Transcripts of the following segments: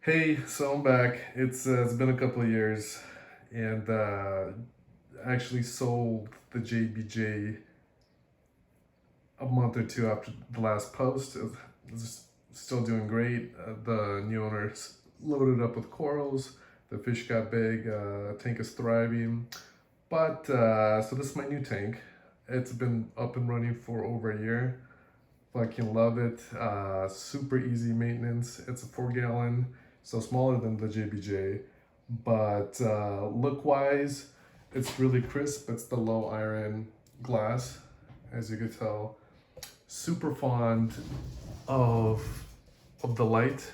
Hey, so I'm back. It's been a couple of years, and I actually sold the JBJ a month or two after the last post. It's still doing great. The new owners loaded up with corals. The fish got big. Tank is thriving. But so this is my new tank. It's been up and running for over a year. Fucking love it. Super easy maintenance. It's a 4 gallon, so smaller than the JBJ, but look wise, it's really crisp. It's the low iron glass, as you could tell. Super fond of the light.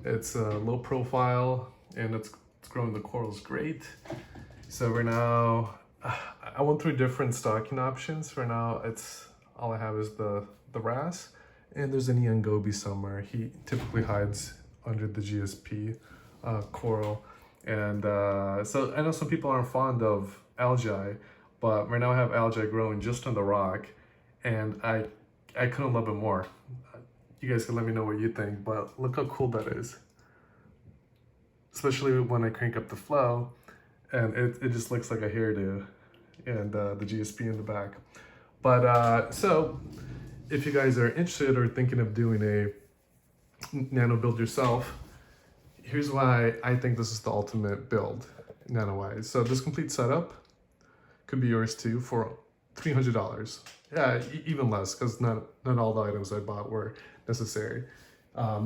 It's low profile and it's growing the corals great. So we're now, I went through different stocking options. For now, it's all I have is the RAS, and there's a neon goby somewhere. He typically hides under the GSP coral. And so I know some people aren't fond of algae, but right now I have algae growing just on the rock, and I couldn't love it more. You guys can let me know what you think, but look how cool that is. Especially when I crank up the flow, and it just looks like a hairdo, and the GSP in the back. But so if you guys are interested or thinking of doing a nano build yourself, here's why I think this is the ultimate build nano-wise. So this complete setup could be yours too for $300. Yeah, even less, because not all the items I bought were necessary.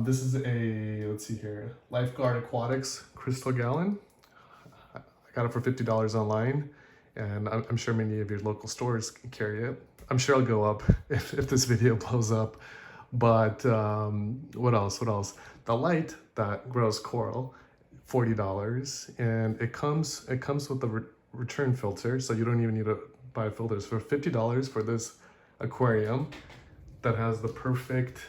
This is a, let's see here, Lifegard Aquatics Crystal Gallon. I got it for $50 online, and I'm sure many of your local stores can carry it. I'm sure I'll go up if this video blows up. But what else? The light that grows coral, $40, and it comes with a return filter, so you don't even need to buy filters. For $50 for this aquarium that has the perfect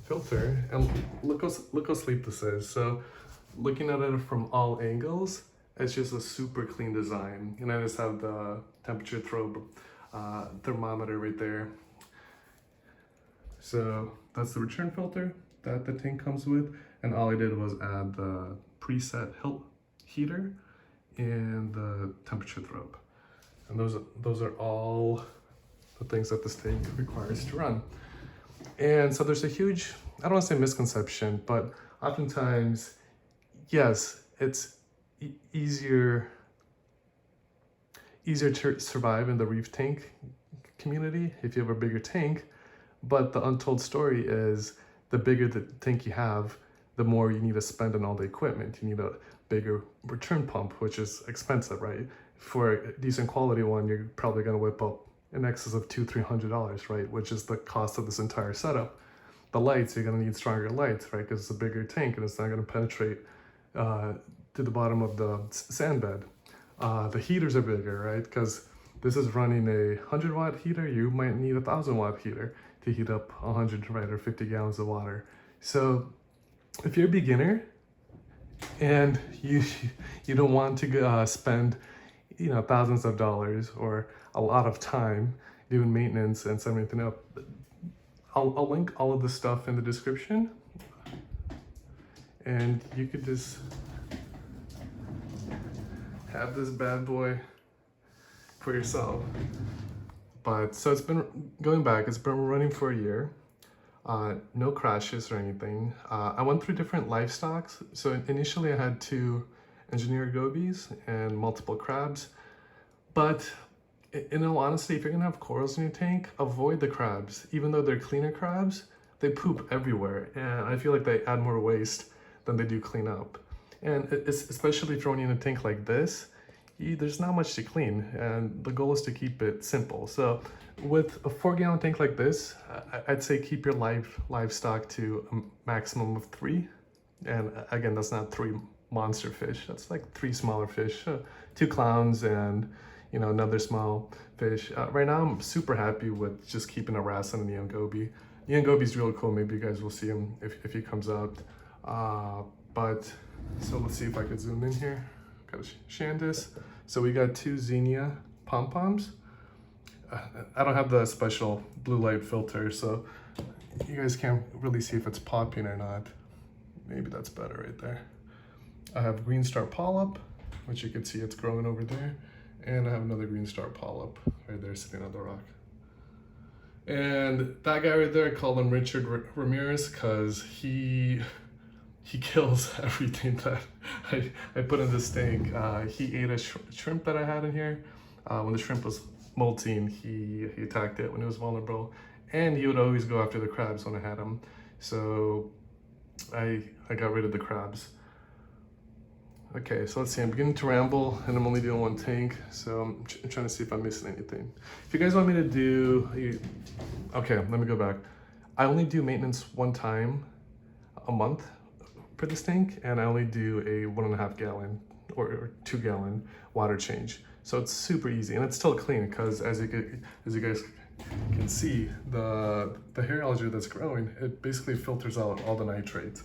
filter, and look how sleek this is. So looking at it from all angles, it's just a super clean design. And I just have the temperature thermometer right there. So that's the return filter that the tank comes with, and all I did was add the preset heater and the temperature throb. And those are all the things that this tank requires to run. And so there's a huge, I don't want to say misconception, but oftentimes, yes, it's easier to survive in the reef tank community if you have a bigger tank. But the untold story is the bigger the tank you have, the more you need to spend on all the equipment. You need a bigger return pump, which is expensive, right? For a decent quality one, you're probably going to whip up in excess of $200-300, right? Which is the cost of this entire setup. The lights, you're going to need stronger lights, right? Because it's a bigger tank and it's not going to penetrate to the bottom of the sand bed. The heaters are bigger, right? Because this is running a 100-watt heater. You might need a 1,000-watt heater to heat up 100, right, or 50 gallons of water. So if you're a beginner and you don't want to spend, you know, thousands of dollars or a lot of time doing maintenance and setting everything up, I'll link all of this stuff in the description, and you could just have this bad boy for yourself. But so it's been going back, it's been running for a year. No crashes or anything. I went through different life stocks. So initially I had 2 engineer gobies and multiple crabs. But in all honesty, if you're gonna have corals in your tank, avoid the crabs. Even though they're cleaner crabs, they poop everywhere. And I feel like they add more waste than they do clean up. And especially if you're running a tank like this, there's not much to clean, and the goal is to keep it simple. So with a 4-gallon tank like this, I'd say keep your livestock to a maximum of 3. And again, that's not 3 monster fish. That's like 3 smaller fish, 2 clowns and, you know, another small fish. Right now, I'm super happy with just keeping a wrasse and a neon goby. Neon goby's real cool. Maybe you guys will see him if he comes out. But so let's see if I could zoom in here. Got a Shandis. So we got 2 Xenia pom-poms. I don't have the special blue light filter, so you guys can't really see if it's popping or not. maybe that's better right there. I have green star polyp, which you can see it's growing over there. And I have another green star polyp right there sitting on the rock. And that guy right there, I call him Richard Ramirez because he kills everything that I put in this tank. He ate a shrimp that I had in here. When the shrimp was molting, he attacked it when it was vulnerable. And he would always go after the crabs when I had him. So I got rid of the crabs. Okay, so let's see, I'm beginning to ramble and I'm only doing one tank, so I'm trying to see if I'm missing anything. If you guys want me to do, okay, let me go back. I only do maintenance one time a month for this tank, and I only do a 1.5 gallon or 2 gallon water change. So it's super easy, and it's still clean because as you guys can see, the hair algae that's growing, it basically filters out all the nitrates.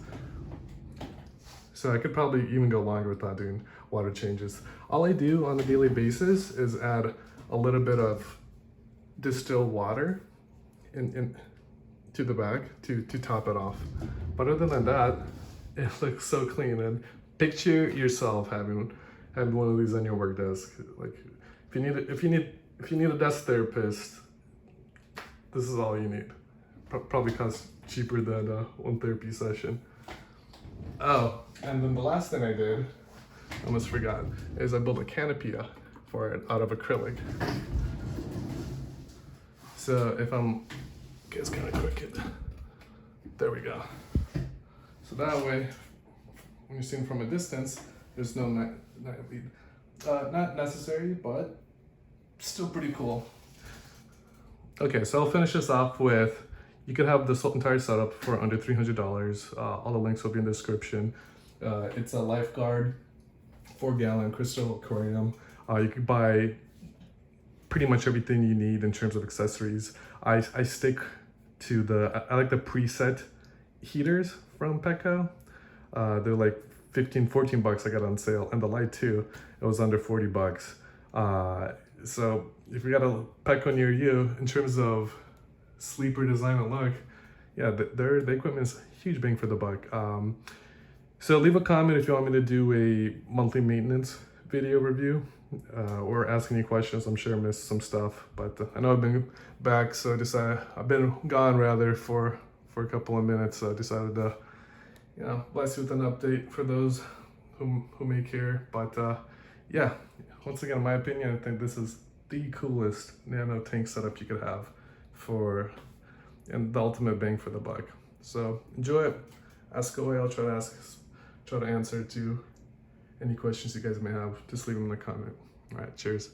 So I could probably even go longer without doing water changes. All I do on a daily basis is add a little bit of distilled water to the bag to top it off. But other than that, it looks so clean. And picture yourself having one of these on your work desk. Like if you need a desk therapist, this is all you need. Probably costs cheaper than one therapy session. Oh, and then the last thing I did, I almost forgot, is I built a canopy for it out of acrylic. So if it's kind of crooked. There we go. So that way, when you're seeing from a distance, there's no night lead. Not necessary, but still pretty cool. Okay, so I'll finish this off with, you could have this entire setup for under $300. All the links will be in the description. It's a Lifegard 4-gallon crystal aquarium. You could buy pretty much everything you need in terms of accessories. I stick to I like the preset heaters from Petco. They're like 15, 14 bucks I got on sale, and the light too, it was under 40 bucks. So if you got a Petco near you, in terms of sleeper design and look, yeah, the equipment is huge bang for the buck. So leave a comment if you want me to do a monthly maintenance video review, or ask any questions. I'm sure I missed some stuff, but I know I've been back, so I've been gone rather for a couple of minutes, so I decided to, bless you with an update for those who may care. But yeah, once again, in my opinion, I think this is the coolest nano tank setup you could have and the ultimate bang for the buck. So enjoy it, ask away. I'll try to answer to any questions you guys may have. Just leave them in the comment. All right, cheers.